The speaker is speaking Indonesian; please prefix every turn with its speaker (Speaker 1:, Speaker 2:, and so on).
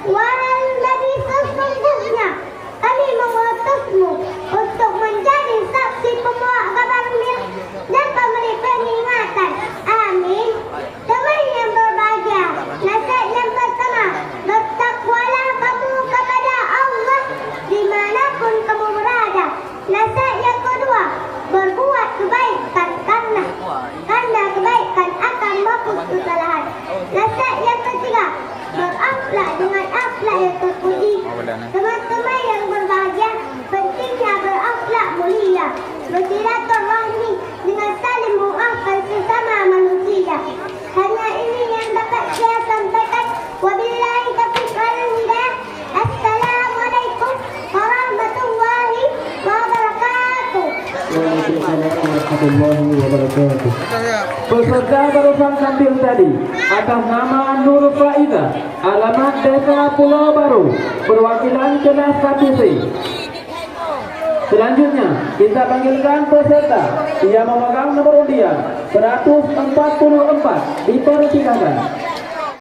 Speaker 1: Wahai sesungguhnya kami mengutusmu untuk menjadi saksi pembawa kabar gembira dan pemberi peringatan. Amin. Teman yang berbahagia, nasihat yang pertama, bertakwalah kamu kepada Allah dimanapun kamu berada. Nasihat yang kedua, berbuat kebaikan karena kebaikan akan menghapus kesalahan. Nasihat yang ketiga, berakhlak dengan akhlak yang terpuji. Teman-teman yang berbahagia, pentingnya berakhlak mulia, bersilaturahmi dengan saling memaafkan sesama manusia. Hanya ini yang dapat saya sampaikan. Wabillahi taufiq wal hidayah. Assalamualaikum warahmatullahi wabarakatuh.
Speaker 2: Waalaikumsalam warahmatullahi wabarakatuh. Peserta barusan tampil tadi atas nama Nur Faida, alamat Desa Pulau Baru, perwakilan kelas 1C. Selanjutnya kita panggilkan peserta yang memegang nomor undian 144, dipersilakan.